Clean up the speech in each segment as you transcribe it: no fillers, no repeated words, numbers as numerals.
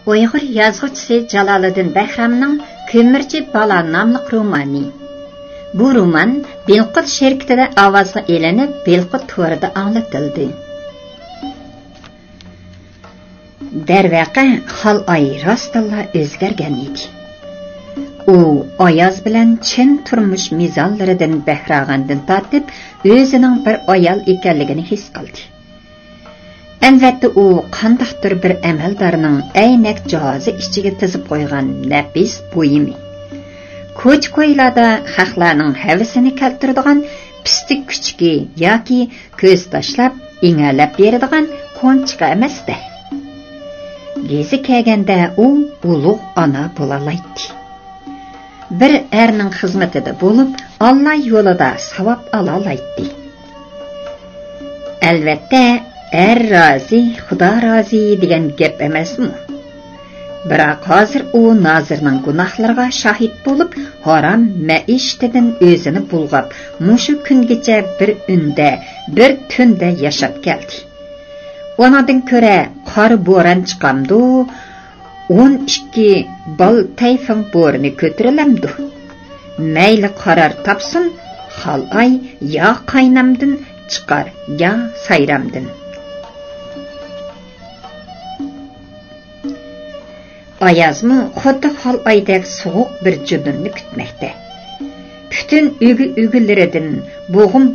Uyghur yazgıçısı Jaloliddin Bahramning Ko'mirchi Bala nomli romani. Bu roman Belqut şirkatida ovozga elinib, Belqut to'rida anglatildi. Darvaqa hal ay rostilla o'zgargan edi. U Ayaz bilan chin turmush mizonlaridan bahragandan tortib, o'zining bir ayol ekanligini his qildi. Albatta u qandaqdir bir amaldorning aynak jihozi ichiga tizib qo'ygan nafis buyumi. Ko'ch-ko'ylarda xalqlarning havasini keltiradigan pistik kuchki yoki ko'z tashlab, ingalab beradigan qo'nchiqa emasdi. Gezi kelganda u ulug' ona bo'lalaydi. Bir erning xizmatida bo'lib, Alloh yo'lida savob olalaydi. Albatta, er rozi, Xudo rozi degan gap emasmi? Biroq hozir u Nozirning gunohlariga shohid bo'lib, harom maishtidan o'zini bulg'ab, mushu kungacha bir unda, bir tunda yashab keldi. Ondan ko'ra qor bo'ron chiqamdi, 12 bal tayfin bo'rini ko'tirilamdi. Mayli qarar topsin, xalay ya qaynamdin chiqar, ya sayramdin. Ayazmı xuddi xalaydek soğuk bir cudunni kütmekte. Bütün ügüllerinden,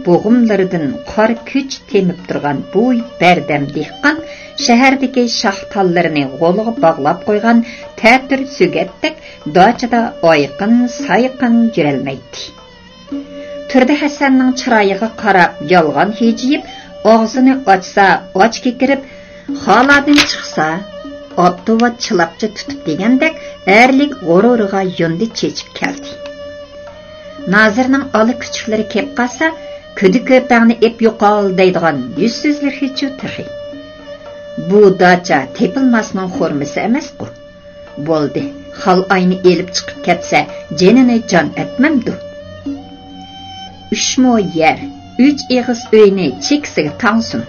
boğumlarından qor küç temip durgan bu berdem dehqan şeherdeki şahtallarını qo'liga bağlap qo'ygan ta'tir sügettek dachada oyqin, sayqin yürelmeydi. Turdi Hasanning chiroyiga qarab yolg'on hijiyib, og'zini ochsa, och kekirib, xoladan chiqsa, Abduva chilapcha tutib degandek erlik g'ururiga yo'ndi chechib keldi. Nozirning oli kuchiklari kep qolsa, kudi ko'pangni ep yo'qol deydigan yuzsizlik hech o'tirdi. Bu dacha tepilmasning xurmisi emas-ku. Bo'ldi, xal ayni elib chiqib ketsa, jenini jon etmamdi. 3 mo yer, 3 eg'iz uyni cheksiga tangsin.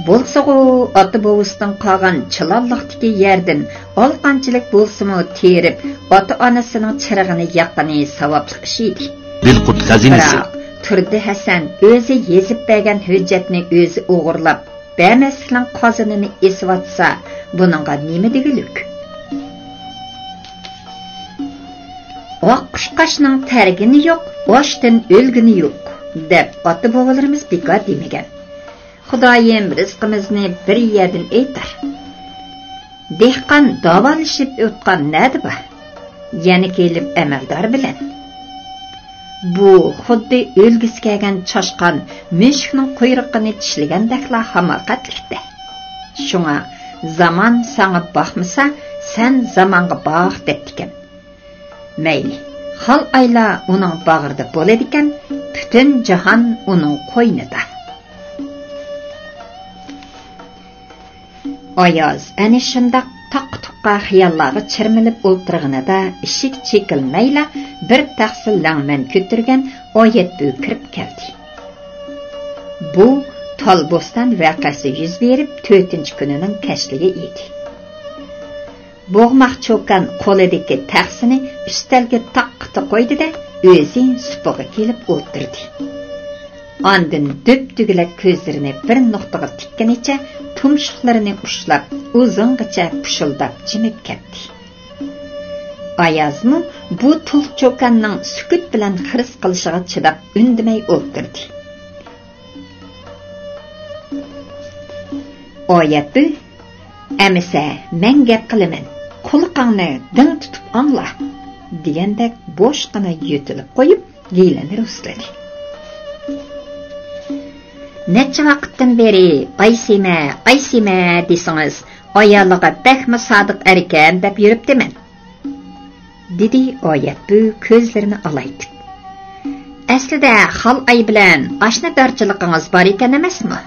Bolsa-gu ota bovusdan qolgan chilalliqdagi yerdan olqanchilik bo'lsa-mu terib, ota onasining chirig'ini yoqqani savobli ish edi. Belqut xazinasi. Turdi Hasan o'zi yezib bergan hujjatni o'zi o'g'irlab, bemaslikning qozonini esvatsa, buningga nima degilik? Oq qushqashning targini yo'q, oshdan o'lgini yo'q, deb ota bobolarimiz bekor demagan. Xudoyim rizqimizni bir yerdan aytar. Dehqon davolashib o'tgan nadi bu? Yana kelib amaldor bilan. Bu xuddi o'lgisi kelgan choshqon mushukning quyruqini tishlagandakla hamoqatlikda. Shunga zamon sana boqmasa, sen zamonga boq debdikan. Mayli, xal ayla uning bag'rida bo'ladigan, butun jahon uning qo'ynida. Ayaz ana shundaq taq-tuqqa xiyollarga chirmilib o'ltirganida ishik chekilmayla bir tahsil langman ko'tirgan oyat kirib keldi. Bu Tolbostan voqeasi yuz berib 4-kunining kashligi edi. Bo'g'moq cho'kan qo'lidagi tahsini ustalga taqqa qo'ydi-da, o'zi supaga kelib o'tirdi. Ondan döp-tugilak ko'zlarini bir nuqtaga tikkanicha tumshuqlarini ushlab, uzungacha pushildab jimib ketdi. Ayazmi bu tul cho'kanning sukut bilan xiris qilishiga chidab undamay o'tirdi. Oyatbi, "Amisa, men gap qilaman. Quloqingni ding tutib angla" degandek bo'shqina yutilib qo'yib, giylanni rusladi. Necha vaqtdan beri qaysima desangiz, ayoliga bakmi sodiq erkan deb yuribdiman, dedi Oyat bu ko'zlarini alaytib. Aslida xal ay bilan oshnadarchiligingiz bor ekan emasmi?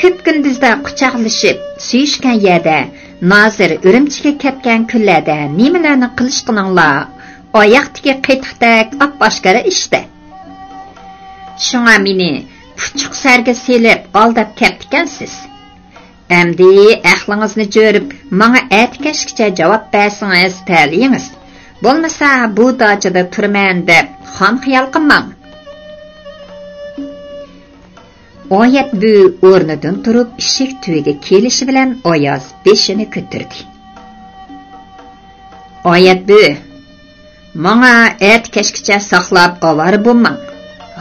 Ko'p kunduzda quchoqlashib, suyishgan yerda, Nozir Urumchiga ketgan kunlarda nimalarni qilishqininglar, oyoqdagi qetiqdak ap-oshkora ishda. Shunga meni puchuq sarga selib aldab ketdikansiz. Әмді әхліңізні жөріп, маңа әткәшкіше жауап бәсіңіз тәлейіңіз. Болмаса, bu dacıda turman deb xom xiyol qilmang. Oyat bu o'rnidan turib ishik tuyiga kelishi bilan Oyoz beshini ko'tardi. Oyat bu, menga әткәшкіше saqlab avara bo'lmang.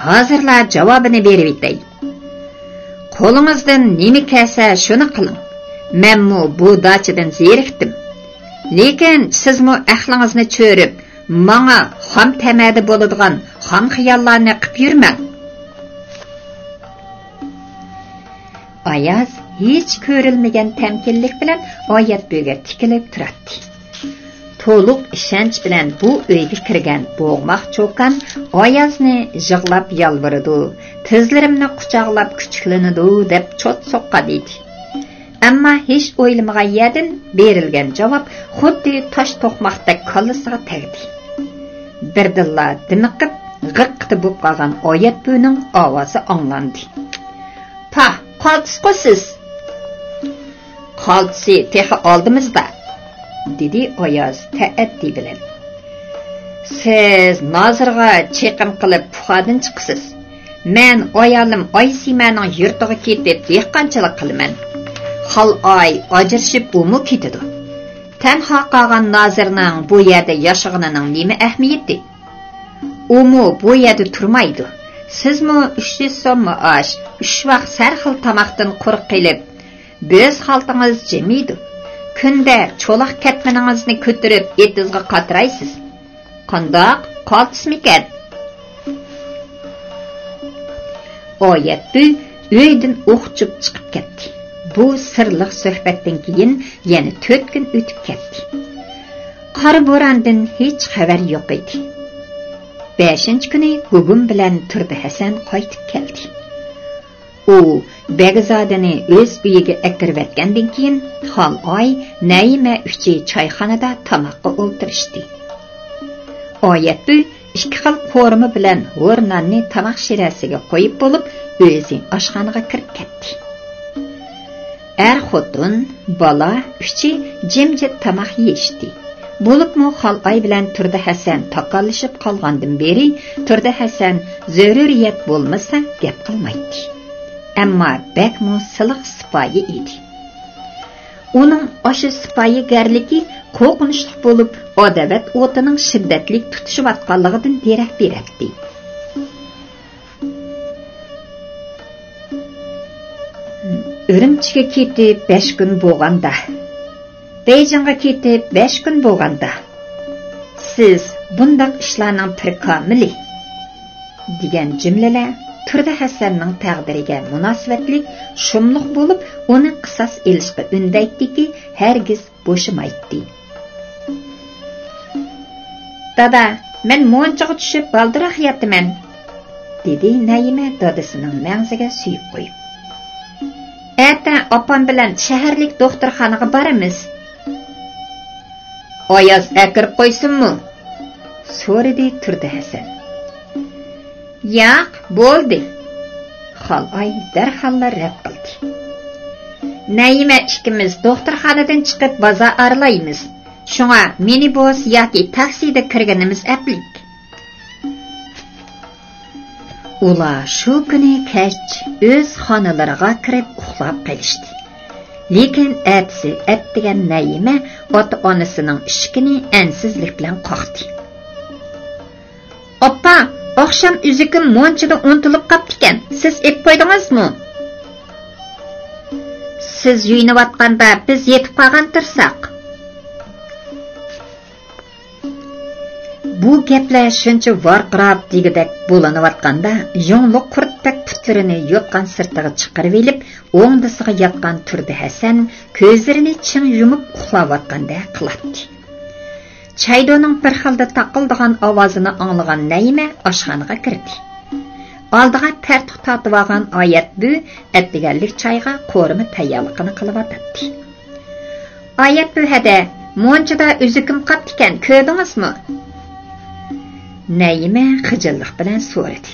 Hozirla javobini berib etay. Qo'lingizdan nima kelsa shuni qiling. Menmu bu dacıdan zerikdim. Lekin sizmi ahlingizni cho'rib, menga xom tamadi bo'ladigan xom xiyollarni qilib yurmang. Oyoz hech ko'rilmagan tamkinlik bilan Oyatbo'ga tikilib turadi. To'liq ishonch bilan bu uyga kirgan bo'g'moq cho'kan Oyozni yig'lab yolvoradi, tizlarimni quchoqlab kuchlanadi deb chot soqqadi. Ammo hech o'ylamagan yerdan berilgan javob xuddi tosh to'qmoqdek kallasiga tegdi. Birdilla dimiqib, g'iqqiti bo'lib qolgan Oyatbo'ning ovozi anglandi. "Pa, qoltisiz siz." "Qoltisi texi oldimizda," dedi Oyoz ta'addi bilan. "Siz nozirga chiqim qilib puxadan chiqsiz. Men ayolim Oysimaning yurtiga ketib dehqonchilik qilaman. Xal ay ajrashib umu ketadi. Tanha qolgan nozirning bu yerda yashag'anining nima ahamiyati? Umu bu yerda turmaydi. Sizmi 300 so'm maosh, 3 vaqt sarxil tamoqdan quruq qilib, biz xaltingiz jimiydi. Kunda cho'loq katmaningizni ko'tarib etizga qatiraysiz. Qandoq qoltismikan?" Oyatbi uydan o'qchib chiqib ketdi. Bu sirliq suhbatdan keyin yana 4 kun o'tib ketdi. Qora bo'rondan hech xabar yo'q edi. 5-kuni Gugum bilan Turdi Hasan qaytib keldi. U Begzodani o'z uyiga akirvatgandan keyin Xoloy, Naima uchi choyxonada tamoqqa o'ltirishdi. Oyatbi 2 xil qo'rimi bilan o'rnanni tamoq shirasiga qo'yib bo'lib, o'zi oshxonaga kirib ketdi. Xotin, bola, uchi jimjit tamoq yeyishdi. Bo'libmi Xoloy bilan Turdi Hasan taqallashib qolgandan beri Turdi Hasan zaruriyat bo'lmasa gap qilmaydi. Ammo bakmo siliq sipoyi edi. Uning o'sha sipoyigarligi qo'rqinchli bo'lib, odavat o'tining shiddatli tutishayotganligidan derak beradi. Ürümchiga ketib 5 kun bo'lganda, Beyjingga ketib 5 kun bo'lganda, siz bundaq ishlarning pirkomili degan jumlalar Turdi Hasanning taqdiriga munosabatli shumliq bo'lib, uni qisos elishga undaytdiki, hargiz bo'shamaydi. "Dada, men mo'nchaga tushib baldiroq yataman," dedi Naima dadasining mangziga suyib qo'yib. "Ata opam bilan shaharlik doktorxonaga boramiz." "Oyoz akirib qo'ysinmi?" so'radi Turdi Hasan. "Yo'q, bo'ldi." Xoloy darhol rad qildi. "Naima ikkimiz doktorxonadan chiqib bozor aralaymiz. Shunga minibus yoki taksida kirganimiz aplik." Ular shu kuni kech o'z xonalariga kirib uxlab qolishdi. Lekin atsi atdigan Naima ota-onasining ishkini ansizlik bilan qoqdi. "Oppa, oqshom uzikim monchida untilib qoptikan. Siz ep qo'ydingizmi?" "Siz yuyinayotganda biz yetib qolgan tursak." Bu gaplar shuncha varqirab degidak bo'lanayotganda, yo'nliq qurtdak putlarini yo'tgan sirtiga chiqarib elib, o'ngdisiga yotgan Turdi Hasan ko'zlarini ching yumib uxlayotganda qiladi. Chaydoning bir xilda taqildigan ovozini anglagan Naima oshxonaga kirdi. Oldiga tartib tortib olgan Oyatbi atdiganlik choyga qo'rimi tayyorligini qilyotdi. "Oyatbi hada, monchida uzikim qoptikan, ko'rdingizmi?" Naima xijillik bilan so'radi.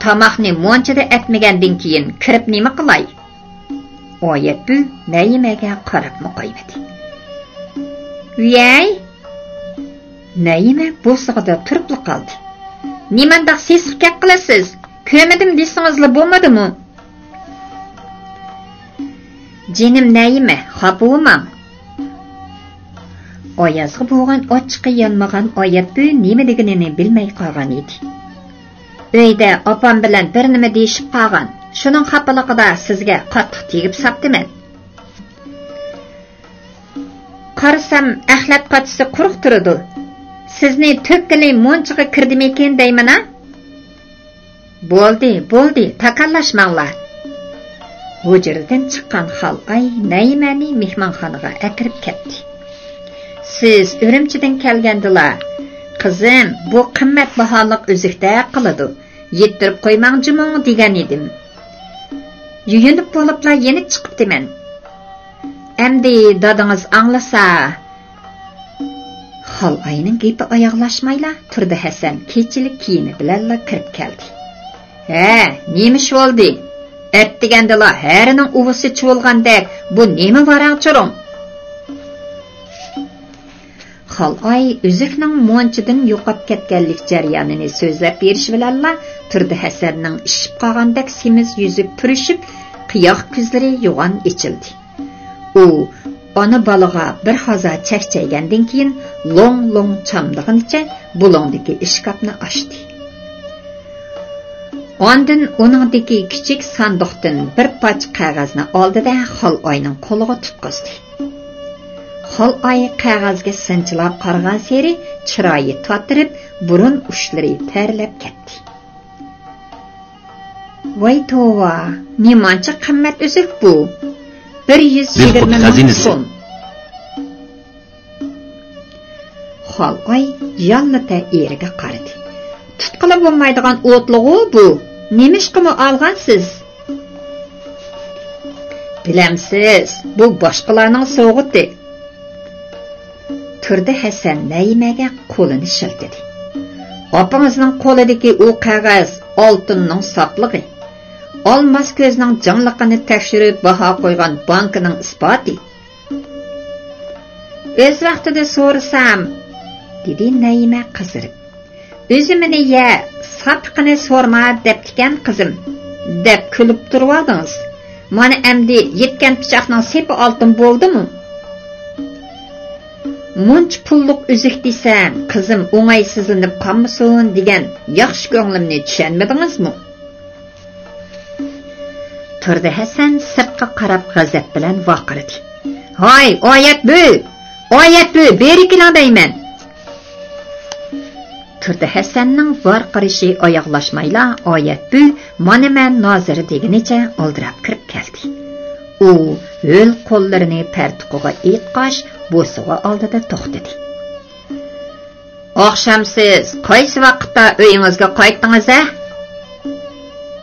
"Tamoqni monchida atmagandan keyin kirib nima qilay?" oyat bu Naimaga qarabmi qo'ymadi. "Uyay!" Naima bo'sig'ida turib qoldi. "Nimandaq sesib kep qilasiz? Ko'madim desingizlar bo'lmadimi?" "Jinim Naima, xafa bo'lmang." Oyazg'i bo'lgan ochiqqa yanmagan oyat bu nima deganini bilmay qolgan edi. Uyda opam bilan bir nima deyishib qolgan. Shuning xafaligida sizga qattiq tegib sapdiman. Qarasam, axlat qatisi quruq turadi. Sizni to'kkili munchiga kirdimi ekan deyman-a? Bo'ldi, takallashmanglar. Hujradan chiqqan Xalqay Naimani mehmonxonaga akirib ketdi. "Siz Urumchidan kelgandilar. Qizim, bu qimmat baholiq uzukda qiladi. Yettirib qo'ymangchi-mi degan edim. Yuyunib bo'liblar yenib chiqibdiman. Endi dadingiz anglasa." Xalqayning gapi oyoqlashmayla turdi Hasan kechilik kiyini bilan kirib keldi. "Ha, nima ish bo'ldi? Atdigandilar harining uvusi chivolgandek, bu nima varaqchirim?" Xalqay uzukning monchidan yo'qib ketganlik jarayonini so'zlab berish bilan turdi Hasanning ishib qolgandek semiz yuzi purishib, qiyoq ko'zlari yo'g'on ichildi. U ona balaga bir haza chakchaygandan keyin long chamdig'inicha bulongdagi ishkapni ochdi. Ondan uningdagi kichik sandiqdan bir parcha qog'ozni oldida Xalqayning qo'liga tutqazdi. Xalqay qog'ozga sinchilab qaragan seri chiroyi totirib, burun ushlari terlab ketdi. "Voy tova, nemancha qimmat uzuk bu? 120 ming so'm." Xalqay yallata eriga qaradi. "Tutqilib bo'lmaydigan o'tlig'i bu. Nemishqimi olgansiz?" "Bilamsiz, bu boshqalarning sovg'ati." Turdi Hasan Naimaga qo'lini shiltidi. "Opangizning qo'lidagi u qog'oz oltinning saqlig'i. Olmos ko'zning jonliqini tekshirib baho qo'ygan bankining isboti." "O'z vaqtida so'rasam," dedi Naima qizirib. "O'zimni ya, sapqini so'rma debdikan qizim," deb kulib turvardingiz. "Mana endi yetgan pichoqning sepi oltin bo'ldimi? Munch pulliq uzuk desam, qizim o'ng'aysizlanib qolmasin degan yaxshi ko'nglimni tushunmadingizmi?" Turdi Hasan sirtqa qarab g'azab bilan vaqirdi. "Hoy, oyat bu, berikilang deyman." Turdi Hasanning varqirishi oyoqlashmayla oyat bu mana men nozir deginicha oldirab kirib keldi. U o'l qo'llarini partuqiga iqqash bo'sig'i oldida to'xtadi. "Oqshamsiz qaysi vaqtda uyingizga qaytdingiz-a?"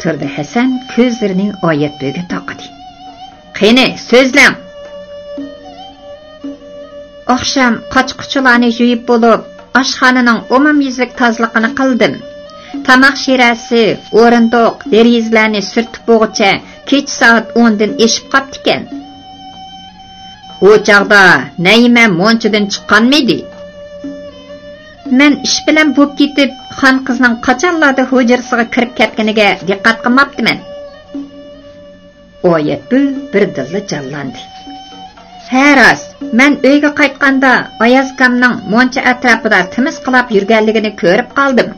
Turdi Hasan ko'zlarini oyatga taqadi. "Qani, so'zlang." "Oqsham qochquchilarni yuyib bo'lib, oshxonaning umumyuzlik tozlig'ini qildim. Tamoq shirasi, o'rindiq, derizlarni surtib bo'g'icha kech soat 10 dan eshib qopti ekan. O chaqda Naima monchidan chiqqanmidi? Men ish bilan bo'p ketib, xon qizning qachonlarda hujrasiga kirib ketganiga diqqat qilmabdiman." Oyat bu bir dilla jallandi. "Haras, men uyga qaytganda Ayazkamning moncha atrofida timiz qilib yurganligini ko'rib qoldim."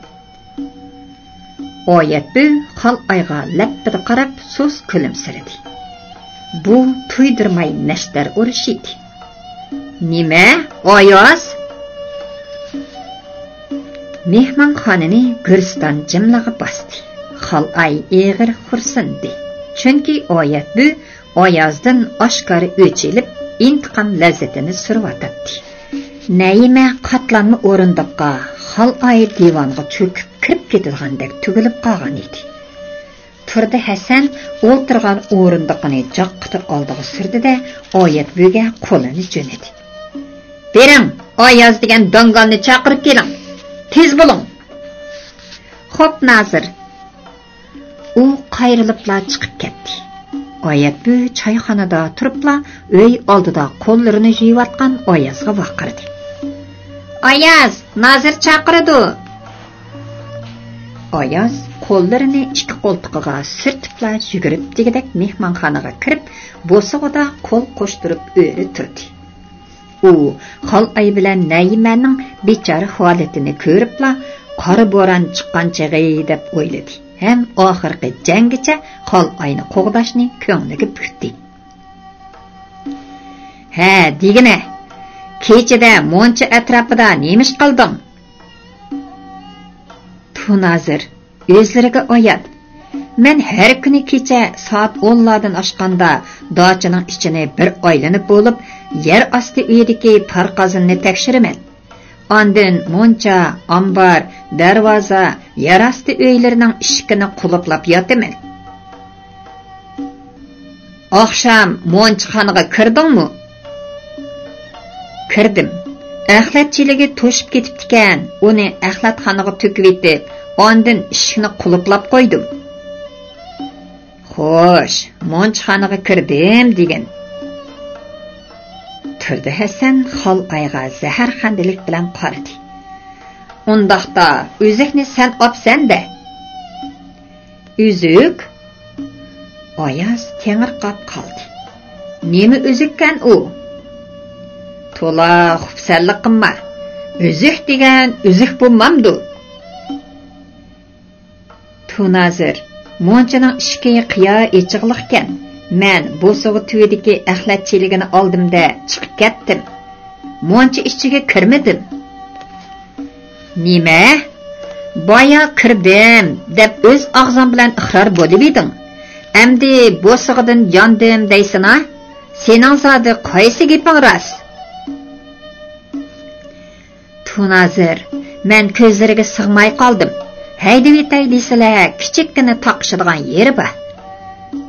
Oyat bu Xalqayga lappida qarab so'z kulimsiradi. Bu tuydirmay nashtar urishidi. "Nima, Oyaz?" Mehmonxonani Guriston jimlig'i bosdi. Xalqay eg'ir xursindi. Chunki oyat bu Oyazdan oshkora o'chilib, intiqom lazzatini survatadi. Naima qatlanma o'rindiqqa Xalqay divonga cho'kib kirib ketgandek tugilib qolgan edi. Turdi Hasan o'tirgan o'rindiqni joqqita oldiga surdi-da, oyat buga qo'lini jo'natdi. "Bering, Oyaz degan dongonni chaqirib keling. Tez bo'ling." "Xo'p, Nazir." U qayrilibla chiqib ketdi. Oyat bu choyxonada turibla uy oldida qo'llarini yuvayotgan Oyazga vaqirdi. Oyaz, Nazir chaqirdi. Oyaz qo'llarini ikki qo'ltiqiga sirtibla yugurib degidek mehmonxonaga kirib, bo'sig'ida qo'l qo'shtirib o'ri turdi. U Xolay bilan Naimaning bechora holatini ko'ribla qora bo'ron chiqqan chig'i deb o'yladi. Hem oxirgi jangicha Xolayni qo'g'dashni ko'ngliga putdi. "Ha, degina. Kechada moncha atrofida nemish qilding?" Tunazir o'zlariga oyat. Men har kuni kecha soat 10lardan oshganda dachining ichini bir oylanib bo'lib, yer osti uyidagi parqazinni tekshiraman. Ondan moncha, ambar, darvoza, yer osti uylarining eshigini qulflab yotaman. Oqshom monchaxonaga kirdingmi? Kirdim. Axlatchiligi to'shib ketibdi-kan, uni axlatxonaga to'kib etib, ondan eshikni qulflab qo'ydim. Xo'sh, monchaxonaga kirdim degan. Turdi Hasan Xolayga zaharxandalik bilan qaradi. Undaqda o'zikni sen opsan-da. Üzük? Oyaz tengirqab qoldi. Nima o'zikkan u? To'la xufsallik qilma. O'zik degan o'zik bo'lmamdi. Tunazir, monchaning ishki qiyo echiqliqkan. Men bo'sig'i tuyidagi axlatchiligini oldimda chiqib ketdim. Moncha ichiga kirmadim. Nima? Boya kirdim deb o'z og'zing bilan iqror bo'lib eding. Endi bo'sig'idan yondim deysina? Sening zodi qaysi gaping rost? Tunazir, men ko'zlariga sig'may qoldim. Haydib etay desalar, kichikkina taqishadigan yeri bor.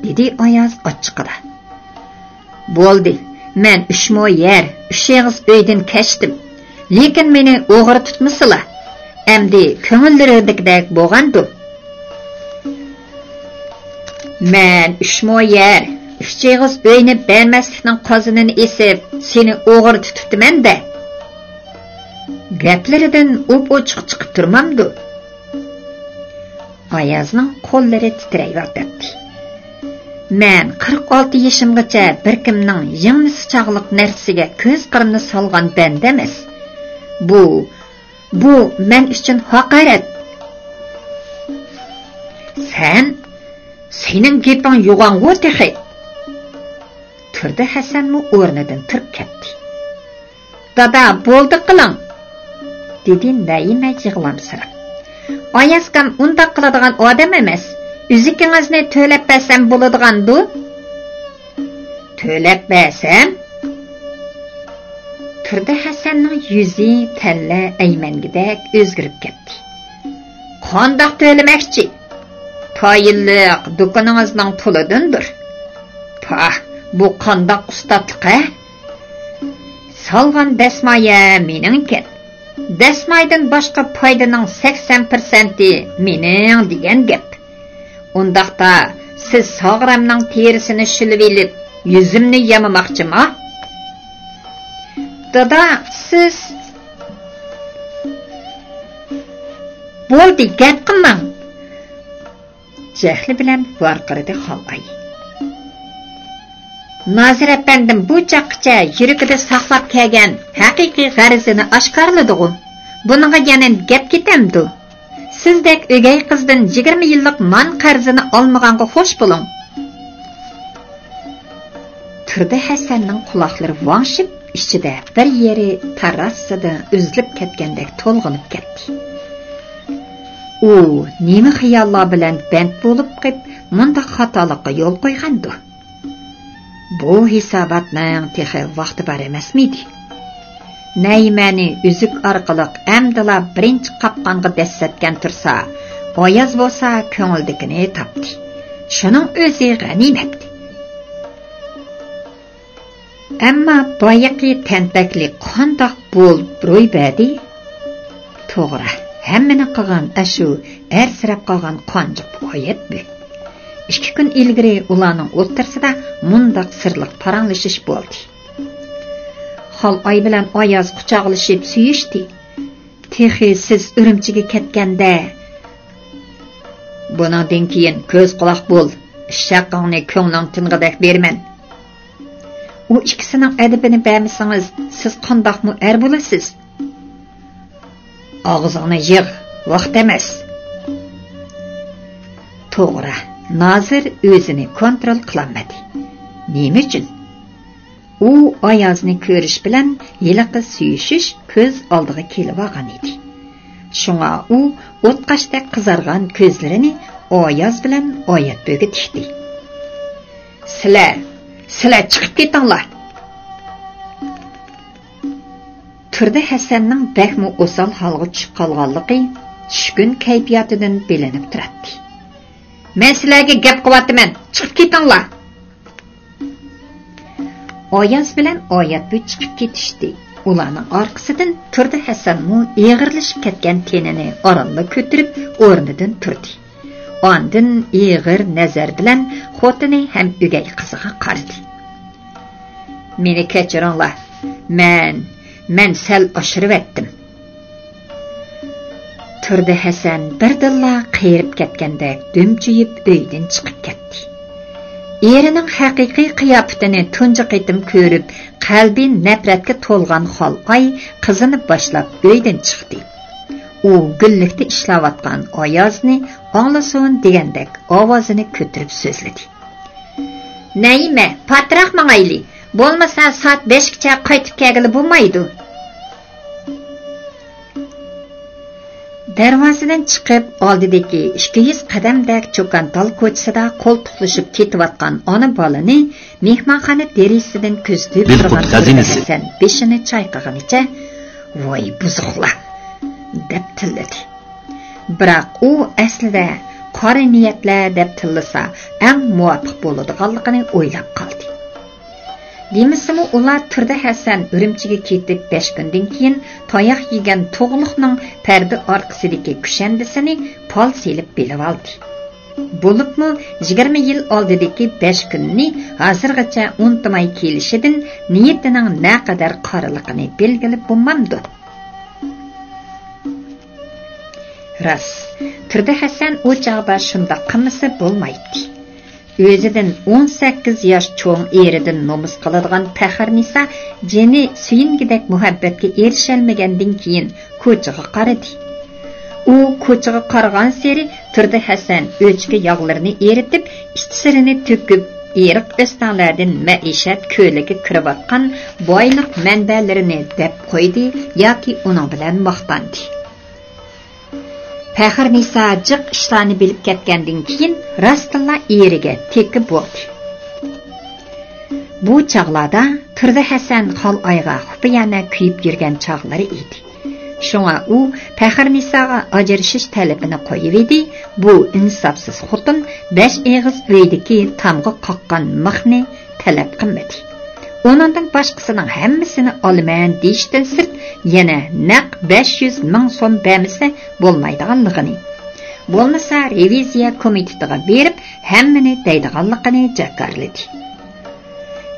Dedi Oyaz ochiqida. Bo'ldi. Men 3 moy yer, 3 yig'iz uydan kechdim. Lekin meni o'g'ri tutmasizlar. Endi ko'ngillardagidek bo'lgandu. Men 3 moy yer, 3 yig'iz uyni bermaslikning qozonini esib, seni o'g'ri tutibman-da. Gaplaridan o'p-o'chiq chiqib turmamdu. Oyazning qo'llari titrayverdi. Men 46 yaşımgacha bir kimning yingmisi chog'liq narsasiga ko'z qirimni solgan banda emas. Bu men uchun haqorat. Sening gaping yo'g'ongu tehi. Turdi Hasanmi o'rnidan turib ketdi. Dada, bo'ldi qiling, dedi Naima yig'lamsirab. Oyazkam undaq qiladigan odam emas. Üzükingizni to'lab bersam bo'ladigan-du. To'lab bersam? Turdi Hasanning yuzi talla aymangidek o'zgarib ketdi. Qandoq to'lamoqchi? Tayinliq do'koningizning pulidandir. Bu qandoq ustadliq-a? Salgan dasmoya meningkin. Dasmaydan boshqa foydaning 80% mening degan gap. Undaqda siz sog'ramning terisini shilib elib, yuzimni yamamoqchimi? Dada, siz bo'ldi, gap qilmang. Jahli bilan varqirdi Xolay. Nazir efendim bu chaqqicha yuragida saqlab kelgan haqiqiy g'arizini oshkorladi-ku. Buningga yana gap ketamdi. Sizdek o'gay qizdan 20 yillik man qarzini olmaganga xo'sh bo'ling. Turdi Hasanning quloqlari vangshib, ichida bir yeri terrasada uzilib ketgandek to'lg'inib ketdi. U nima xayollar bilan band bo'lib qilib, mundaq xatolikqa yo'l qo'ygandi? Bu hisobotning texi vaqti bor emasmidi? Naimani üzük orqali amdila birinchi qapqonga dassatgan tursa, Oyaz bo'lsa ko'ngildikini topdi. Shuning o'zi g'animat. Ammo boyaqi tantaklik qandoq bo'lib ro'y berdi? To'g'ri, hammani qilgan ashu ersirab qolgan qonjiq Oyat bu. 2 kun ilgari ularning o'rtasida mundaq sirliq paranlashish bo'ldi. Xolay bilan Ayaz quchoqlashib suyishdi. Texi siz Urumchiga ketganda bundan keyin ko'z quloq bo'l. Shaqongni ko'ngling tinqidak berman. U ikkisining adabini bilmasangiz, siz qandoqmi er bo'lasiz? Og'zingni yig', vaqt emas. To'g'ri, Nazir o'zini kontrol qilolmadi. Nima uchun? U Ayazni ko'rish bilan yiliqi suyishish ko'z oldiga kelib olgan edi. Shunga u o'tqashdek qizargan ko'zlarini Ayaz bilan oyatböge tikdi. Sizlar chiqib ketinglar. Turdi Hasanning bakmi o'sal holga tushib qolganligi tushkun kayfiyatidan bilinib turadi. Men sizlarga gap qilyapman, chiqib ketinglar. Ayaz bilan oyatbö chiqib ketishdi. Ularning orqasidan Turdi Hasanmu eg'irlashib ketgan tenini oralla ko'tarib o'rnidan turdi. Ondan eg'ir nazar bilan xotini ham o'gay qiziga qaradi. Meni kechiringlar. Men sal oshirib etdim. Turdi Hasan birdilla qiyirib ketgandek dumchiyib uydan chiqib ketdi. Erining haqiqiy qiyofatini tunji qitim ko'rib, qalbi nafratga to'lgan Xolay qizini boshlab uydan chiqdi. U gullikda ishlayotgan Ayazni anglasin degandek ovozini ko'tarib so'zladi. Nayma, patroq mangayli. Bo'lmasa soat 5gacha qaytib kelgili bo'lmaydi. Darvozadan chiqib oldidagi 200 qadamdak cho'kantal ko'chasida qo'ltiqlashib ketayotgan ona bolani mehmonxona derisidan ko'zlab turgan Hasan beshini chayqaganicha "Voy buzuqlar" deb tilladi. Biroq u aslida qora niyatlar deb tillasa eng muvofiq bo'ladiganligini o'ylab qoldi. Demisimi ular Turdi Hasan Urumchiga ketib 5 kundan keyin toyoq yegan to'g'liqning parda orqasidagi kushandisini pol selib bilib oldi. Bo'libmi 20 yil oldidagi 5 kunni hozirgacha unutmay kelishidan niyatining naqadar qoriligini belgilab bo'lmamdi. Ras, Turdi Hasan o chog'da shunda qilmasa bo'lmaydi. O'zidan 18 yosh cho'ng eridan nomus qiladigan Faxrnisa jeni suyingidek muhabbatga erishalmagandan keyin ko'chaga qaradi. U ko'chaga qaragan seri Turdi Hasan o'chki yog'larini eritib, ichsirini to'kib, eriq o'stanlardan maishat ko'liga kirayotgan boyliq manbalarini deb qo'ydi yoki uning bilan maqtandi. Faxrnisa jiq ishlarni bilib ketgandan keyin rastilla eriga tekib bo'ldi. Bu chaqlarda Turdi Hasan Xolayga xufiyana kuyib yurgan chaqlari edi. Shunga u Faxrnisaga ajrashish talabini qo'yib edi. Bu insofsiz xotin 5 eg'iz uydagi tamg'i qoqqan mixni talab qilmadi. Onundan boshqasining hammasini olaman deyishdan sirt yana naq 500 ming so'm bermasa bo'lmaydiganligini. Bo'lmasa reviziya komitetiga berib hammani deydiganligini jakarladi.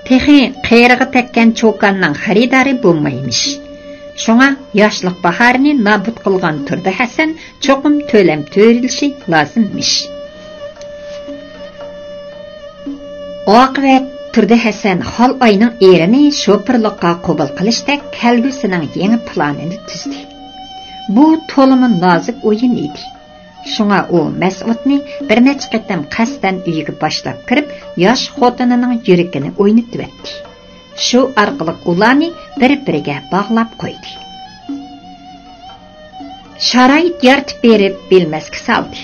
Texi qiyriga tekkan cho'kanning xaridori bo'lmaymish. Shunga yoshlik baharini nobud qilgan Turdi Hasan cho'qim to'lam to'rilishi lozimmish. Oqibat Turdi Hasan Xolayning erini sho'pirlikqa qabul qilishda kelgusining yangi planini tuzdi. Bu to'limi nozik o'yin edi. Shunga u Mas'udni bir necha qatam qasdan uyiga boshlab kirib, yosh xotinining yuragini o'ynatib etdi. Shu orqali ularni bir-biriga bog'lab qo'ydi. Sharoit yaratib berib bilmasga soldi.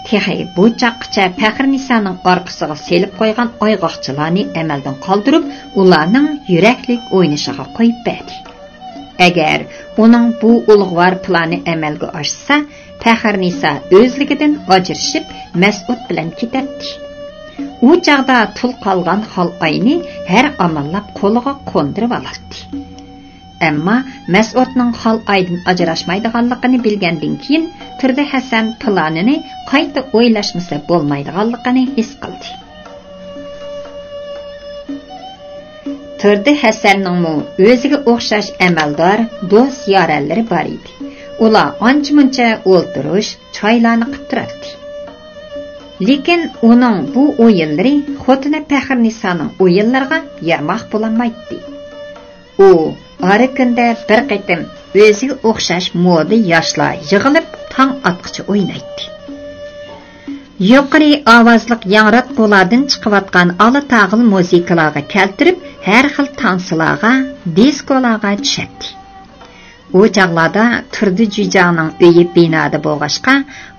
Texi bu chaqqicha Faxrnisaning orqasiga selib qo'ygan oyg'oqchilarni amaldan qoldirib, ularning yuraklik o'ynashiga qo'yib berdi. Agar uning bu ulug'vor plani amalga oshsa, Faxrnisa o'zligidan ajrashib Mas'ud bilan ketadi. U chaqda tul qolgan Xolayni har amallab qo'liga qo'ndirib oladi. Әмма Мәс'удның хал айдан ажырашмайдыганлыгын білгәндән кин Turdi Hasan planını qayta o'ylashmasa bo'lmaydiganligini his qildi. Turdi Hasanning o'ziga o'xshash amaldor do'st yoralari bor edi. Ular ancha-muncha o'ltirish, choylarni qilib turardi. Lekin uning bu o'yinlari xotini Faxrinisaning o'yinlariga yarmoq bo'lmaydi. U har kunda bir qatim o'ziga o'xshash moda yoshlar yig'ilib tong atqichi o'ynaydi. Yuqori ovozliq yangrotqulardan chiqayotgan oli tag'il musiqalarga keltirib, har xil tansilarga, diskolarga tushadi. U chaqlarda Turdi Jujaning uyi binoda bo'lg'ashqa,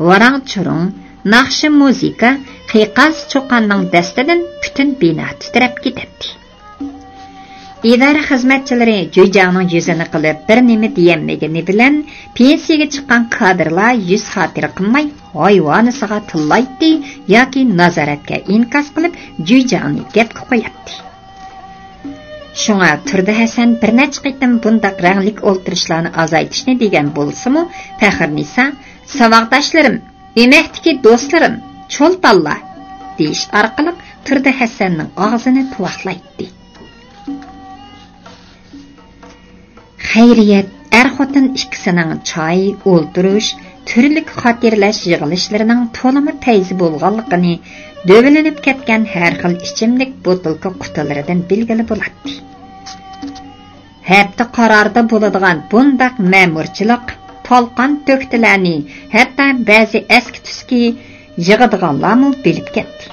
varang-churung, naqshi musiqa, qiqas cho'qanning dastidan butun bino titrab ketadi. İdara xizmatchilari Jujaning yuzini qilib bir nima deyolmagani bilan pensiyaga chiqqan kadrlar yuz xotir qilmay hayvonisiga tillaydi yoki nazoratga inkos qilib Jujani gapga qo'yadi. Shunga Turdi Hasan bir necha qitim bundaq ranglik o'ltirishlarni azaytishni degan bo'lsa-mu, Faxrnisa "Savoqdoshlarim, emakdiki do'stlarim, cho'lpallar" deyish orqali Turdi Hasanning og'zini tuvaqlaydi. Xayriyat er-xotin ikkisining choy, o'ltirish, turli xotirlash yig'ilishlarining to'limi tayzi bo'lganligini dövilinib ketgan har xil ichimlik botilka qutilaridan bilgili bo'ladi. Hafta qarorda bo'ladigan bundaq ma'murchilik, tolqon to'ktilarni, hatto ba'zi eski tuski yig'adiganlarni bilib ketdi.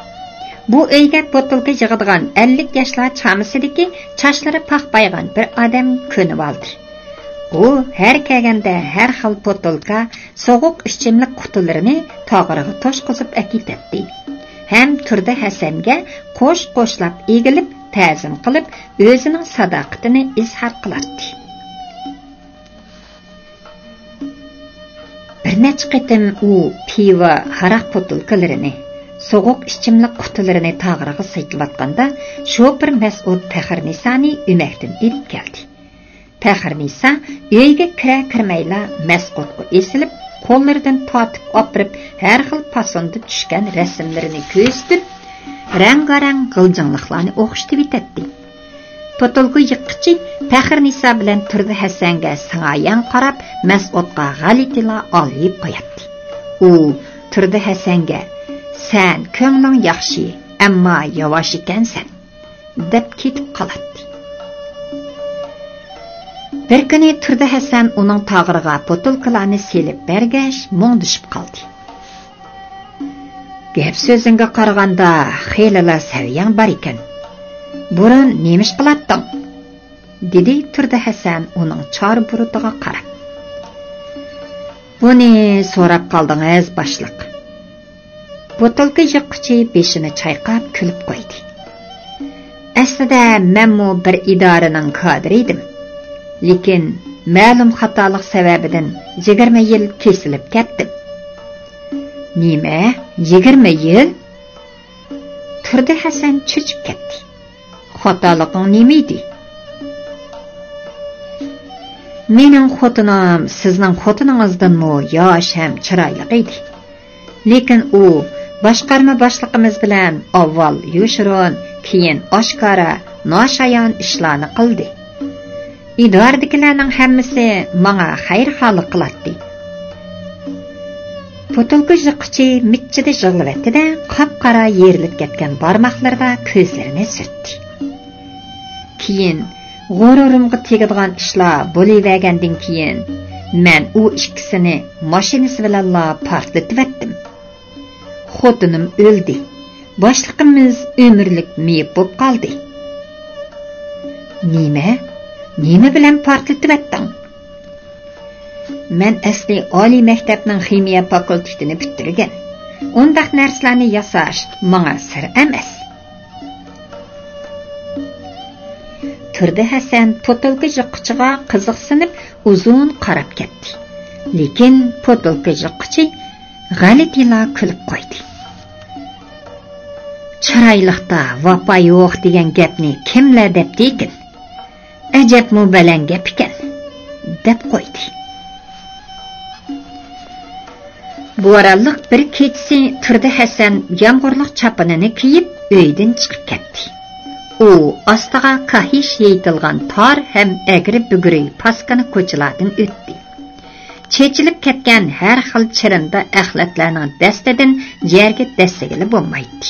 Bu uyga botilka yig'adigan 50 yoshlar chamisidagi chochlari paxbaygan bir odam ko'nib oldi. U har kelganda har xil botilka, sovuq ichimlik qutilarini tog'iriga toshqizib akitadi. Ham Turdi Hasanga qo'sh-qo'shlab egilib, ta'zim qilib, o'zining sadoqatini izhor qilardi. Bir necha qitim u pivo, haraq botilkalarini, sovuq ichimlik qutilarini tog'iriga saytlayotganda, shofir Mas'ud Faxrnisani umakdan ilib keldi. Faxrnisa uyga kira-kirmayla Mas'udga esilib, qo'llaridan tortib opirib, har xil fasonda tushgan rasmlarini ko'rsatib, rang-garang g'iljanliqlarni o'xshitib etdi. Potolga yiqqichi Faxrnisa bilan Turdi Hasanga sing'ayan qarab, Mas'udga g'alitila olib qo'yadi. U Turdi Hasanga "Sen ko'ngling yaxshi, ammo yavash ekansan" deb ketib qoladi. Bir kuni Turdi Hasan uning tog'iriga potolkalarni selib bergach, mo'ngdishib qoldi. "Gap so'zingga qaraganda xeylilar saviyang bor ekan. Burun nemish qilatding?" dedi Turdi Hasan uning chor burutiga qarab. "Buni so'rab qoldingiz, boshliq." Potolka yiqqichi beshini chayqab kulib qo'ydi. "Aslida men bir idoraning kadri edim. Lekin ma'lum xatolik sababidan 20 yil kesilib ketdim." "Nima? 20 yil?" Turdi Hasan cho'chib ketdi. "Xatoliging nima edi?" "Mening xotinim sizning xotiningizdanmi yosh ham chiroyli edi. Lekin u boshqarma boshlig'imiz bilan avval yoshirin, keyin oshkora, noshayon ishlarni qildi. İdaradagilarning hammasi menga xayrxohlik qiladi." Potolka yiqqichi michchida yig'lavatdi-da, qop-qora yerilib ketgan barmoqlarida ko'zlarini surtdi. Keyin g'ururimga tegadigan ishlar bo'lavergandan keyin men u ikkisini mashinasi bilan portlatib etdim. Xotinim o'ldi. Boshlig'imiz umrlik miyib bo'lib qoldi. Nima bilan portlatib etding? Men asli oliy maktabning ximiya fakultetini bitirgan. Undaq narsalarni yasash menga sir emas. Turdi Hasan potolka yiqqichiga qiziqsinib uzun qarab ketdi. Lekin potolka yiqqichi g'alitila kulib qo'ydi. "Chiroyliqda vafo yo'q degan gapni kimlar debdi ekan? Ajabmi baland gap ekan." deb qo'ydi. Bu aralıq bir kechsi Turdi Hasan yomg'irliq chapinini kiyib uydan chiqib ketdi. U ostiga kahish yeytilgan tor ham agri bugri paskana ko'chalardan o'tdi. Chechilib ketgan har xil chirinda axlatlarning dastidan yerga dastigili bo'lmaydi.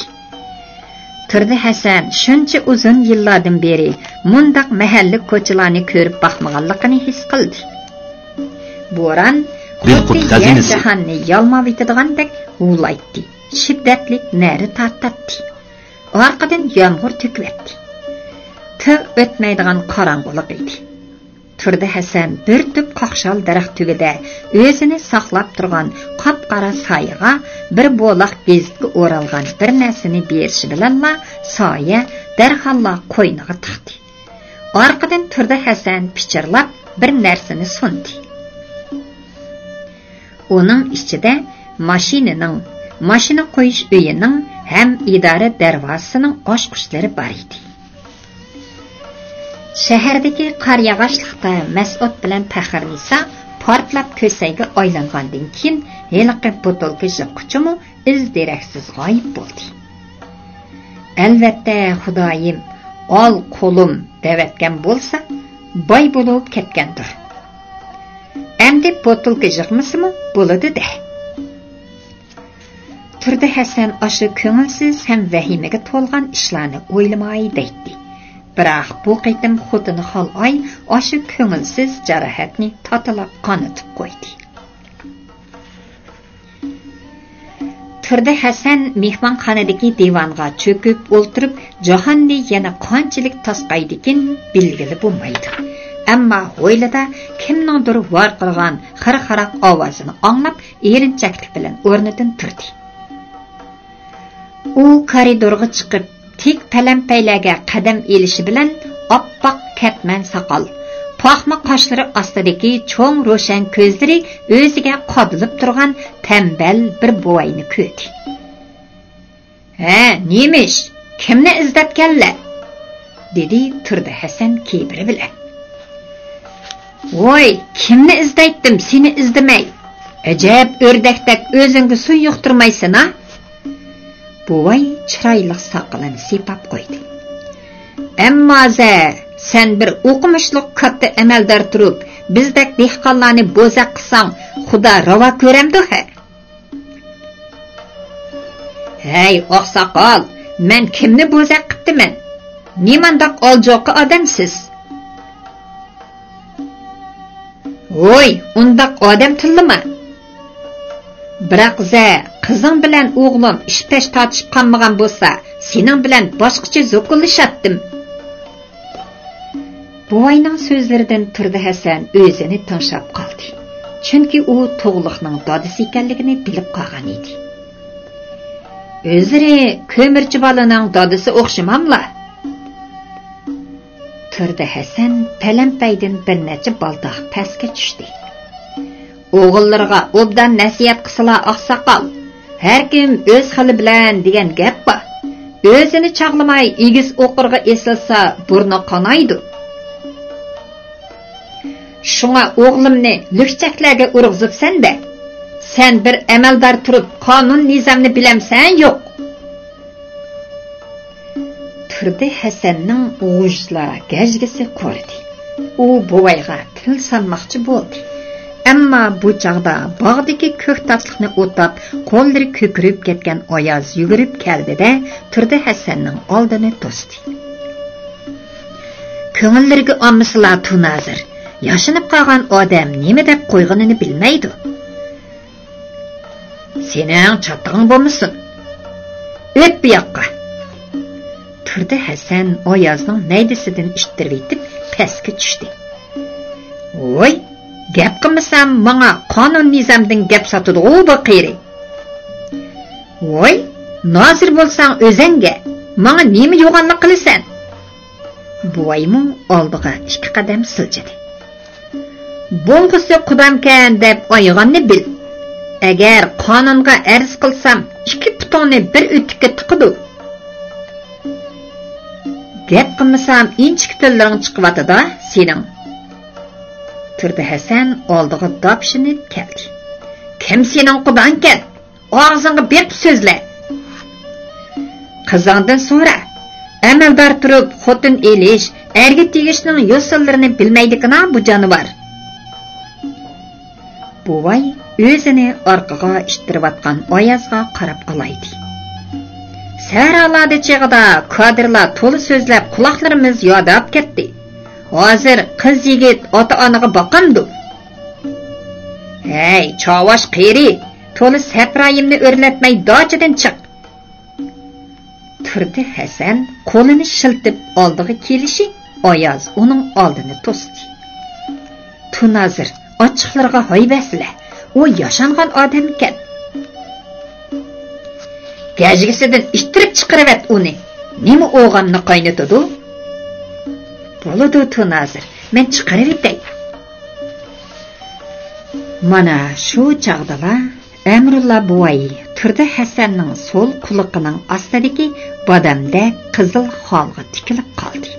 Turdi Hasan shuncha uzun yillardan beri mundaq mahalla ko'chalarni ko'rib boqmaganligini his qildi. Bo'ron jahonni yalmab etadigandak hulaydi. Shiddatli nari tartatdi. Orqadan yomg'ir to'kibdi. Tig' o'tmaydigan qorong'ulik edi. Turdi Hasan bir tup qoqshal daraxt tugida o'zini saqlab turgan qop-qora soyaga bir bo'loq bezga o'ralgan bir narsani berishi bilanla soya darhalla qo'yniga tiqdi. Orqadan Turdi Hasan pichirlab bir narsani sundi. Uning ichida mashina qo'yish uyining ham idora darvozasining ochqichlari bor edi. Shahardagi qor yog'ochliqda Mas'ud bilan Faxrnisa portlab ko'sayga aylangandan keyin heliqi botolka jiqquchimi iz deraksiz g'oyib bo'ldi. Albatta Xudoyim ol qo'lim devatgan bo'lsa, boy bo'lib ketgandir. Endi botolka jiqmisimi bo'ladi-da. Turdi Hasan aşı ko'ngilsiz ham vahimaga to'lgan ishlarni o'ylamay deydi. Biroq bu qitim xudini xolay aşı ko'ngilsiz jarohatni tatilab qonitib qo'ydi. Turdi Hasan mehmonxonadagi divanga cho'kib o'ltirib, jahonni yana qanchalik tasqaydikin bilgili bo'lmaydi. Ammo o'ylada kimningdir varqirgan xir-xiraq ovozini anglab, erinchaklik bilan o'rnidan turdi. U koridorga chiqib, tik palampaylarga qadam elishi bilan oppoq katman soqol, paxma qoshlari ostidagi cho'ng ro'shan ko'zlari o'ziga qobilib turgan tambal bir buvayni ko'rdi. "Ha, nemish? Kimni izlab kellar?" dedi Turdi Hasan kibri bilan. "Voy, kimni izdaytdim, seni izdamay. Ajab o'rdakdak o'zingga suv yo'qtirmaysan-a?" Buvay chiroyli soqolini sepab qo'ydi. "Ammo sen bir o'qimishliq katta amaldor turib, bizdak dehqonlarni bo'zaq qilsang, Xudo ravo ko'ramdi-ha?" "Hey, oqsoqol, men kimni bo'zaq qildiman? Nimandoq oljoqi odamsiz?" "Voy, undaq odam tillima. Biroq qizing bilan o'g'lim ish-pesh tortishib qolmagan bo'lsa, sening bilan boshqacha zo'qillashatdim." Buvayning so'zlaridan Turdi Hasan o'zini tinchab qoldi. Chunki u tug'liqning dadisi ekanligini bilib qolgan edi. "O'ziri ko'mirchi bolaning dadisi o'xshamamla?" Turdi Hasan palampaydan bir necha baldoq pastga tushdi. "O'g'illarga obdan nasihat qilsalar oqsoqol. Har kim o'z xili bilan degan gap bor. O'zini chaqlamay egiz o'qirga esilsa burni qonaydi. Shunga o'g'limni lukchaklarga urg'izibsan-da. Sen bir amaldor turib qonun nizomni bilamsan yo'q?" Turdi Hasanning o'g'izla gajgisi qo'rdi. U buvayga til solmoqchi bo'ldi. Ammo bu chaqda bog'dagi ko'k tatliqni o'tab, qo'llari ko'kirib ketgan Oyoz yugurib keldi-da, Turdi Hasanning oldini to'sdi. "Ko'ngillariga olmaslar tunazir. Yashinib qolgan odam nima deb qo'yganini bilmaydi. Sening chatig'ing bo'lmasin. O't bu yoqqa." Turdi Hasan Oyozning maydasidan ishtirib etib, pastga tushdi. "Voy, gap qilmasam, menga qonun nizomdan gap sotadi-ku bu qiyri. Voy, nozir bo'lsang o'zingga, menga nima yo'g'onlik qilasan?" Buvaymi oldiga 2 qadam siljidi. "Bo'ng'isi qudamkan deb oyog'imni bil. Agar qonunga arz qilsam, 2 putonni bir o'tikka tiqidi. Gap qilmasam, inchik tillaring chiqyapti-da sening." Turdi Hasan oldiga dapşinib keldi. Kim sening qudankan? Og'zingga bet so'zla. Qizingdan so'ra. Amaldor turib xotin elish, erga tegishning yo'sinlarini bilmaydi-ki bu jonivar. Buvay o'zini orqaga ishtirayotgan Oyazga qarab olaydi. Saraladi chig'ida kadrlar to'li so'zlab quloqlarimiz yodab ketdi. Hozir qiz yigit ota-onaga boqamdi. Hey, chavosh qiri, to'li saprayimni o'rlatmay dochidan chiq. Turdi Hasan qo'lini shiltib oldiga kelishi Oyaz uning oldini to'sdi. Tunazir ochiqlarga hoybasla, u yashangan odam ekan. Gajgisidan ishtirib chiqaravat uni. Nima o'g'anni qaynatadi? Bo'ladi Tunazir, men chiqarib etay. Mana shu chaqdala Amrulla buvay Turdi Hasanning so'l quliqining ostidagi badamda qizil xolga tikilib qoldi.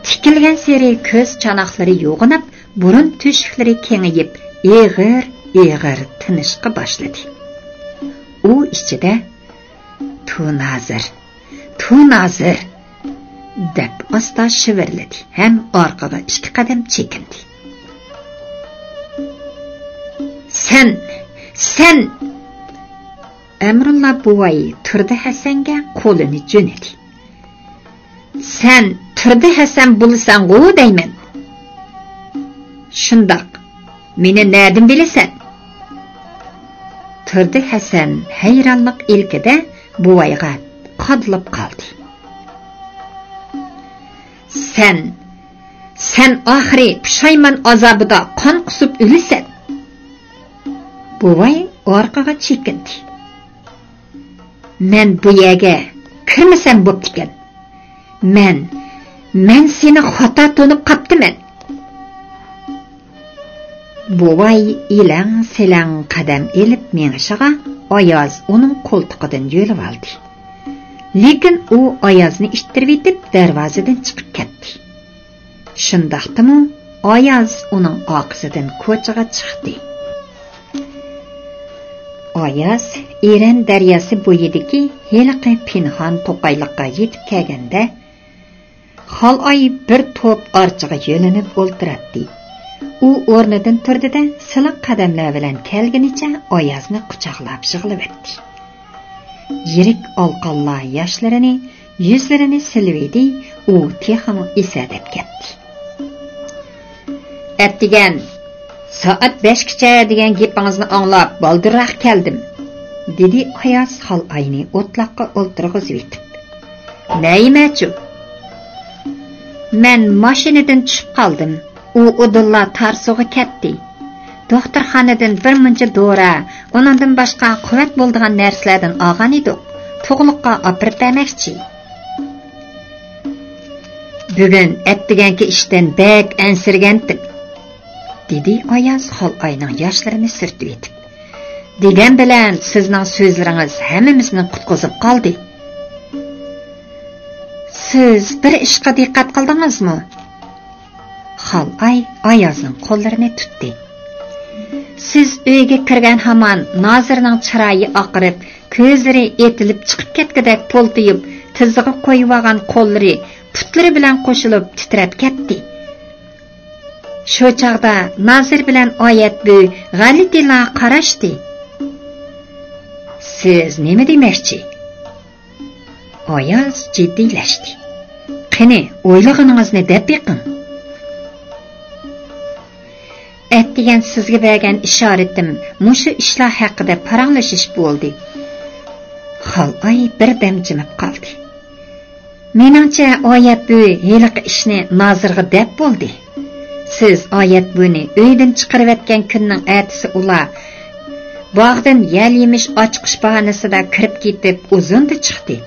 Tikilgan seri ko'z chanoqlari yo'g'inib, burun tushiklari kengayib, eg'ir tinishqa boshladi. U ichida Tunazir deb asta shivirladi, ham orqaga 2 qadam chekindi. Sen Amrulla buvay Turdi Hasanga qo'lini jo'natdi. Sen Turdi Hasan bo'lsan-ku deyman. Shundoq, meni na'dim bilasan? Turdi Hasan hayronlik ilkida buvayga qadlab qoldi. Sen oxiri pushaymon azobida qon qusib o'lasan. Buvay orqaga chekindi. Men bu yerga kirmasam bo'ptikan. Men seni xato to'nib qaptiman. Buvay ilang-selang qadam elib menishiga Oyaz uning qo'ltiqidan yo'lib oldi. Lekin u Oyazni ishtirib etib darvozadan chiqib ketdi. Shundaqdimi Oyaz uning oqisidan ko'chaga chiqdi. Oyaz Eren daryosi bo'yidagi heliqi pinhon to'qayliqqa yetib kelganda Xolay bir to'p orchiga yo'linib o'ltiradi. U o'rnidan turdi-da, siliq qadamlar bilan kelgunicha Oyazni quchoqlab yig'laverdi. Yirik olqonlar yoshlarini, yuzlarini silvidi, u texamo esadab ketdi. Atdigan soat 5gacha degan gapingizni anglab, baldirroq keldim, dedi Oyaz Xolayni o'tloqqa o'ltirg'izib etib. Naymachu? Men mashinadan tushib qoldim. U udilla tarsuga ketdi. Doktorxonadan bir muncha dora, undan boshqa quvvat bo'ladigan narsalardan olgan edik. Tug'liqqa opirib bermoqchi. Bugun atdiganki ishdan bek ansirgandim, dedi Oyaz Xolayning yoshlarini surtib etib. Degan bilan sizning so'zlaringiz hammamizni qutqizib qoldi. Siz bir ishga diqqat qildingizmi? Xolay Oyazning qo'llarini tutdi. Siz uyga kirgan hamon Nozirning chiroyi oqirib, ko'zlari etilib chiqib ketgandek poltiyib, tizig'i qo'yib olgan qo'llari putlari bilan qo'shilib titrab ketdi. Shu chaqda Nozir bilan Oyat bu g'alatilar qarashdi. Siz nima demoqchi? Oyaz jiddiylashdi. Qani, o'ylaganingizni deb beqing. Atdigan sizga bergan ishoratim mushu ishlar haqida paranglashish bo'ldi. Xolay birdan jimib qoldi. Meningcha Oyat bu heliq ishni Nozirga deb bo'ldi. Siz Oyat buni uydan chiqarib etgan kunning ertasi ular bog'dan yal yemish ochqish bahonasida kirib ketib uzunda chiqdi.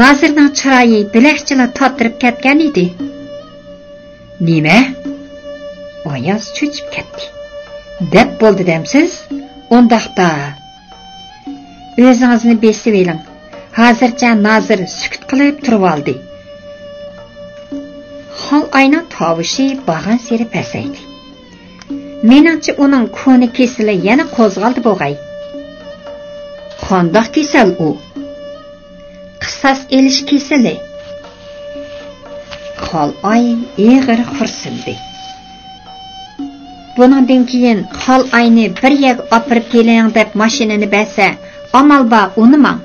Nozirning chiroyi bilakchilar totirib ketgan edi. Nima? Oyaz cho'chib ketdi. Deb bo'ldi demsiz? Undaqda o'zingizni besib eling. Hozircha Nozir sukut qilib turib oldi. Xal ayning tovushi bag'an seri pasaydi. Meningcha uning koni kesili yana qo'zg'aldi bo'g'ay. Qandoq kesal u? Qisas elish kesili. Xal ay eg'ir xursindi. Bundan keyin xal ayni bir yer opirib keling deb mashinani basa, amal ba unimang.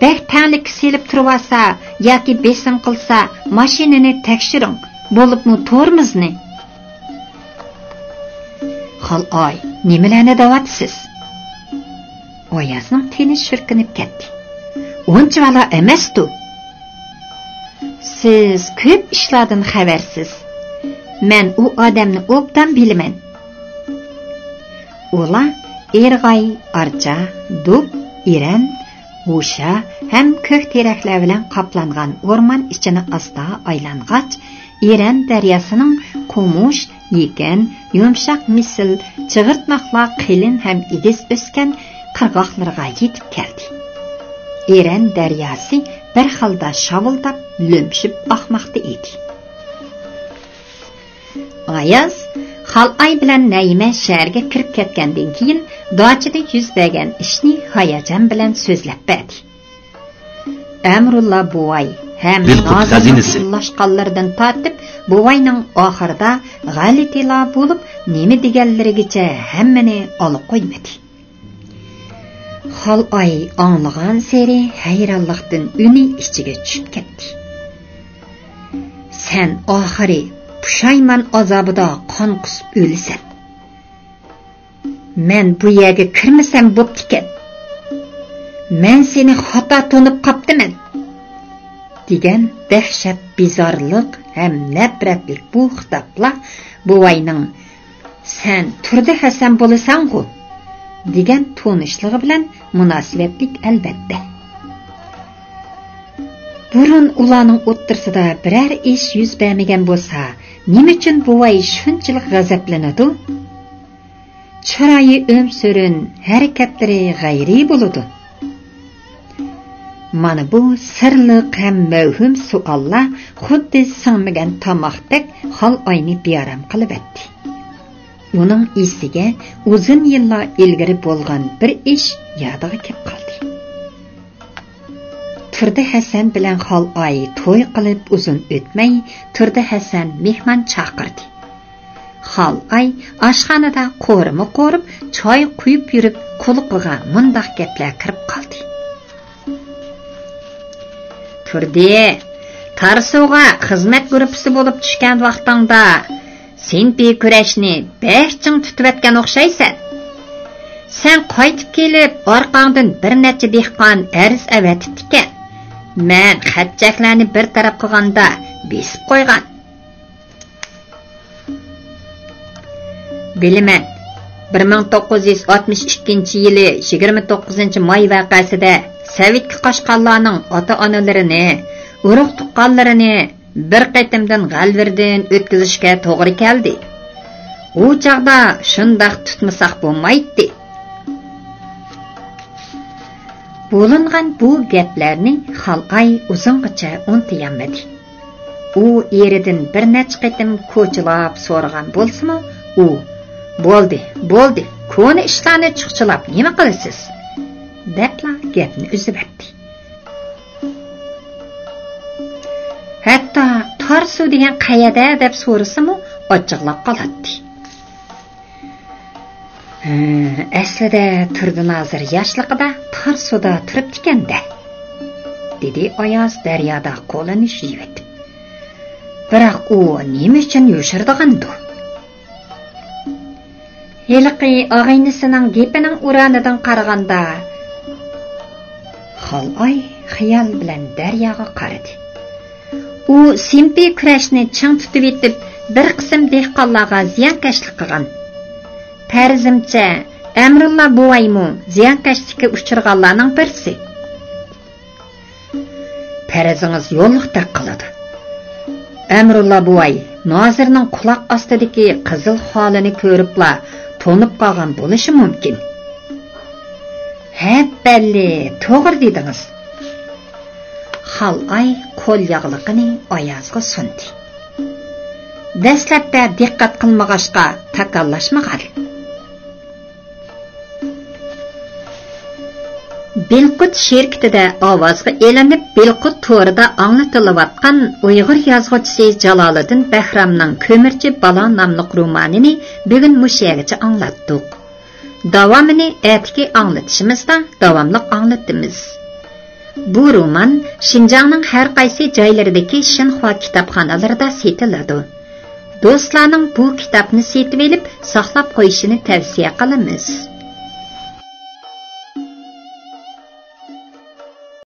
Bək tənlik selib turvasa yoki besim qilsa, mashinani tekshiring. Bo'libmi to'rmizni? Xal ay, nimalarni davatsiz? Oyazning teni shirkinib ketdi. Uncha vala emasdi. Siz ko'p ishlardan xabarsiz. Men u odamni obdan bilaman. Ular Erg'ay, Archa, Dub, Iran, O'sha ham ko'k teraklar bilan qoplangan o'rmon ichini asta aylang'ach, Iran daryosining qo'mush, yekan, yumshoq misl, chig'irtmoqlar qilin ham idiz o'sgan qirg'oqlarga yetib keldi. Iran daryosi bir xilda shavildab, lo'mshib oqmoqda edi. Ayaz Xalay bilan Naima shaharga kirib ketgandan keyin dochida yuz bergan ishni hayajon bilan so'zlab berdi. Amrulla buvay ham nozirlashqanlardan tortib, buvayning oxirida g'alatilar bo'lib, nima deganlarigacha hammani olib qo'ymadi. Xalay anglagan seri hayronlikdan uni ichiga tushib ketdi. Sen oxiri pushayman azobida qon qusib o'lasan. Men bu yerga kirmasam bo'ptikan. Men seni xato to'nib qoptiman. degan dahshat bezorliq ham nafratlik bu xitoblar buvayning "Sen turdi Hasan bo'lasan-ku" degan to'nishligi bilan munosabatlik albatta. Burun ularning o'ttirsida biror ish yuz bermagan bo'lsa, nima uchun buvay shunchalik g'azablanadi? Chiroyi o'msurin, harakatlari g'ayriy bo'ladi. Mana bu sirliq ham mavhum savollar xuddi singmagan tomoqdek hol oyni bearam qilib etdi. Uning esiga uzun yillar ilgari bo'lgan bir ish yodiga kelib qoldi. Turdi Hasan bilan hol oy to'y qilib uzun o'tmay Turdi Hasan mehmon chaqirdi. Hol oy oshxonada qo'rimi qo'rib, choy quyib yurib, quliqiga mundoq gaplar kirib qoldi. Turdi, Tarsuga xizmat guruhi bo'lib tushgan vaqtingda senpi kurashni behching tutib etgan o'xshaysan. Sen qaytib kelib, orqangdan bir necha dehqon arz avatibdi-kan. Men xatchaklarni bir taraf qilganda besib qo'ygan. Bilaman, 1962-yili 29-may vaqasida Sovetga qochqanlarning ota-onalarini, urug' tuqqanlarini bir qaytimdan g'alvirdan o'tkazishga to'g'ri keldi. U chaqda shundoq tutmasak bo'lmaydi. Bo'lingan bu gaplarni Xalqay uzungacha unutmaydi. U eridan bir necha qaytim ko'chilab so'ragan bo'lsa-mu, u bo'ldi, ko'ni ishlarni chiqchilab nima qilasiz? debla gapni uzib etdi. Hatto Tarsu degan qayada deb so'rasam-u, ochiqlab qoladi. Aslida Turdi Nozir yoshligida Tarsuda turibdi-kanda, dedi Oyoz daryoda qo'lini yuvib. Biroq u nima uchun yushirdigandu? Heliqi og'aynisining gapining uranidan qaraganda Xalay xiyol bilan daryoga qaradi. U simpi kurashni ching tutib etib, bir qism dehqonlarga ziyonkashlik qilgan. Farzimcha, Amrulla buvaymu ziyonkashlikka uchirganlarning birisi. Farzingiz yo'lliqda qiladi. Amrulla buvay Nozirning quloq ostidagi qizil holini ko'ribla to'nib qolgan bo'lishi mumkin. Balli, to'g'ri dedingiz. Xalay qo'l yog'liqini Oyozga sundi. dastlabda diqqat qilmag'achqa takallashmagan. Bilqut şirketide ovozga elinib, Bilqut to'rida anglatilayotgan Uyg'ur yozuvchisi Jaloliddin Bahramning Ko'mirchi balo nomli romanini bugun mushayagacha anglatdik. Davomini atiki anglatishimizda davomli anglatamiz. Bu roman Şinjanning har qaysi joylaridagi Shinhua kitobxonalarida sotiladi. Do'stlarning bu kitobni sotib olib, saqlab qo'yishini tavsiya qilamiz.